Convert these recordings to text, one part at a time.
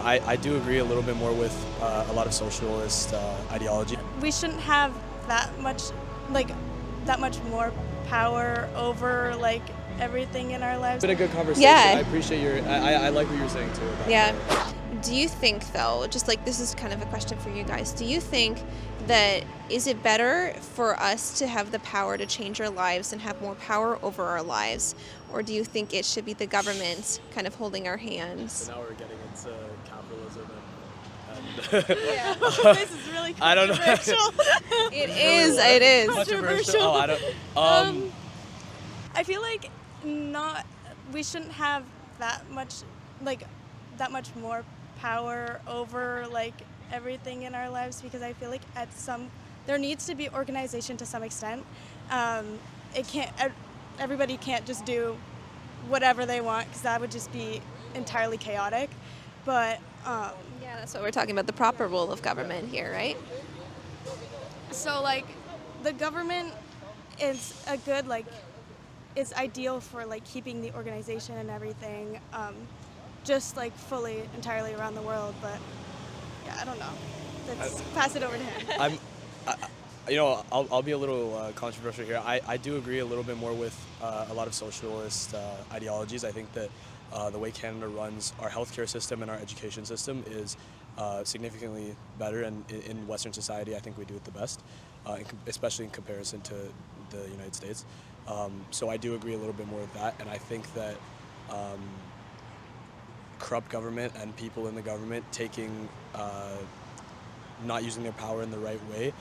I do agree a little bit more with a lot of socialist ideology. We shouldn't have that much, like, that much more power over, like, everything in our lives. It's been a good conversation. Yeah. I appreciate I like what you were saying too. About Yeah. that. Do you think, though, just like this is kind of a question for you guys, do you think that is it better for us to have the power to change our lives and have more power over our lives? Or do you think it should be the government kind of holding our hands? So now we're getting into capitalism and Yeah. This is really I don't know. controversial. It is. Controversial. Oh, I don't. I feel like we shouldn't have that much, like, that much more power over, like, everything in our lives, because I feel like there needs to be organization to some extent. Everybody can't just do whatever they want, because that would just be entirely chaotic. But Yeah, that's what we're talking about, the proper role of government here, right? so, like, the government is a good, like, it's ideal for, like, keeping the organization and everything, just, like, fully, entirely around the world. But yeah, I don't know. Let's pass it over to him. I'll be a little controversial here. I do agree a little bit more with a lot of socialist ideologies. I think that the way Canada runs our healthcare system and our education system is significantly better, and in Western society, I think we do it the best, especially in comparison to the United States. So I do agree a little bit more with that, and I think that corrupt government and people in the government not using their power in the right way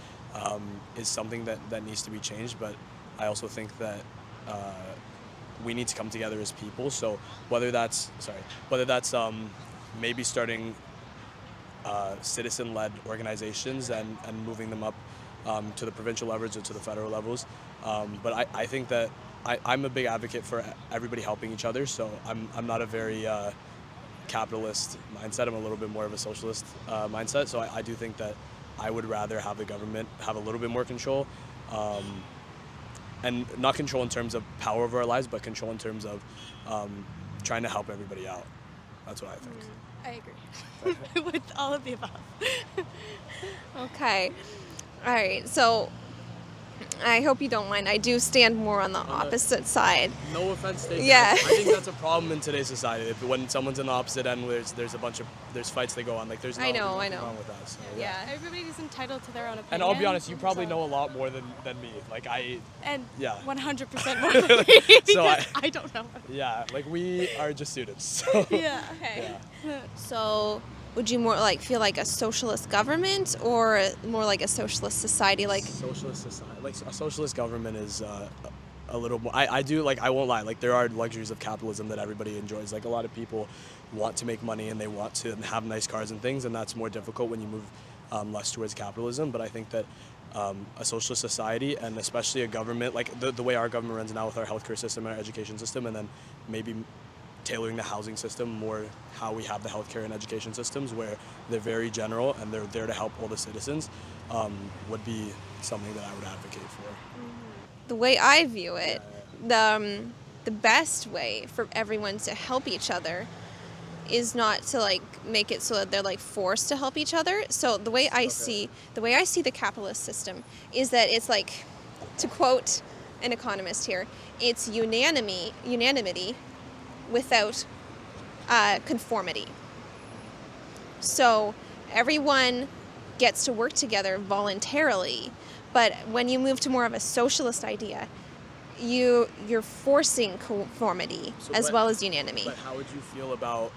is something that needs to be changed. But I also think that we need to come together as people. So whether that's maybe starting citizen-led organizations and moving them up to the provincial levels or to the federal levels. But I think that I'm a big advocate for everybody helping each other. So I'm not a very capitalist mindset. I'm a little bit more of a socialist mindset. So I do think that I would rather have the government have a little bit more control, and not control in terms of power over our lives, but control in terms of trying to help everybody out. That's what I think. I agree with all of the above. Okay. All right. So I hope you don't mind. I do stand more on the opposite side. No offense, Stacey. Yeah. I think that's a problem in today's society. When someone's in the opposite end, there's fights they go on. Like there's nothing wrong with that. So, Yeah. Everybody's entitled to their own opinion. And I'll be honest, you probably know a lot more than me. Like And yeah. 100% more than me, because I don't know. Yeah, like we are just students. So. Yeah. Okay. Yeah. So would you more like feel like a socialist government or more like a socialist society? Like Socialist society, like a socialist government is a little more. I do, like, I won't lie. Like there are luxuries of capitalism that everybody enjoys. Like a lot of people want to make money and they want to have nice cars and things, and that's more difficult when you move less towards capitalism. But I think that a socialist society, and especially a government like the way our government runs now with our healthcare system and our education system, and then maybe tailoring the housing system more how we have the healthcare and education systems, where they're very general and they're there to help all the citizens, would be something that I would advocate for. the way I view it, the best way for everyone to help each other is not to like make it so that they're like forced to help each other. So the way I see the capitalist system is that it's like, to quote an economist here, it's unanimity without conformity. So everyone gets to work together voluntarily, but when you move to more of a socialist idea, you're forcing conformity as well as unanimity. But how would you feel about,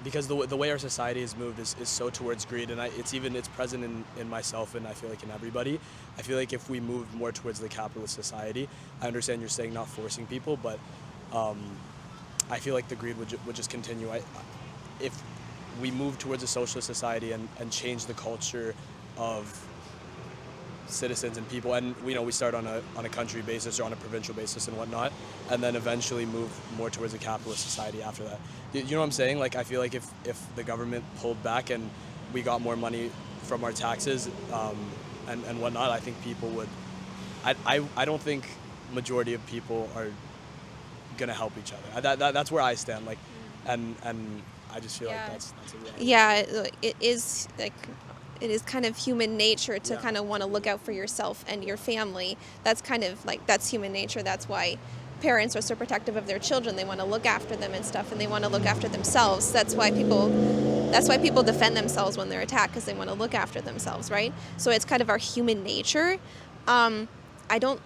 because the way our society has moved is so towards greed, and it's present in myself, and I feel like in everybody. I feel like if we moved more towards the capitalist society, I understand you're saying not forcing people, but I feel like the greed would just continue. If we move towards a socialist society and change the culture of citizens and people, and we start on a country basis or on a provincial basis and whatnot, and then eventually move more towards a capitalist society after that. You know what I'm saying? Like I feel like if the government pulled back and we got more money from our taxes and whatnot, I think people would. I don't think majority of people are gonna help each other. That's where I stand. Like, and I just feel Yeah. like that's a reality. Yeah, it is kind of human nature to Yeah. kind of want to look out for yourself and your family. That's kind of like, that's human nature. That's why parents are so protective of their children. They want to look after them and stuff, and they want to look after themselves. That's why people defend themselves when they're attacked, because they want to look after themselves, right? So it's kind of our human nature. I don't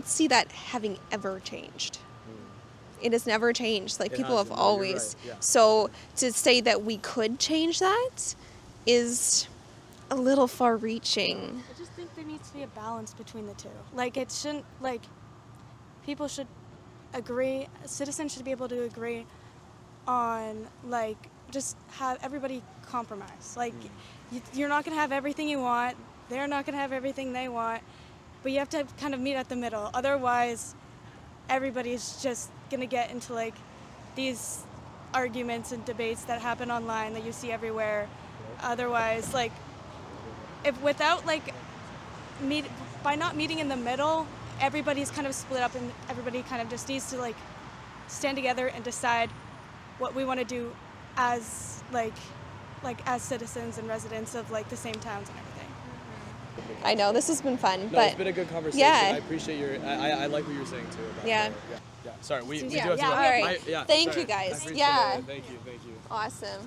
see that having ever changed. It has never changed. Like, It people have hasn't, no, you're always. right, yeah. So to say that we could change that is a little far-reaching. I just think there needs to be a balance between the two. Like, it shouldn't, like, people should agree, citizens should be able to agree on, like, just have everybody compromise. Like, you're not going to have everything you want, they're not going to have everything they want, but you have to kind of meet at the middle. Otherwise, everybody's just going to get into, like, these arguments and debates that happen online that you see everywhere. Otherwise, like, if without, like, by not meeting in the middle, everybody's kind of split up, and everybody kind of just needs to, like, stand together and decide what we want to do as, like as citizens and residents of, like, the same towns and everything. I know, this has been fun, No, but it's been a good conversation. yeah. I appreciate I like what you're saying too. About Yeah. yeah. Sorry, we do Yeah, have to yeah, go. all right. Thank sorry. you, guys. I appreciate Yeah. it. Thank you. awesome.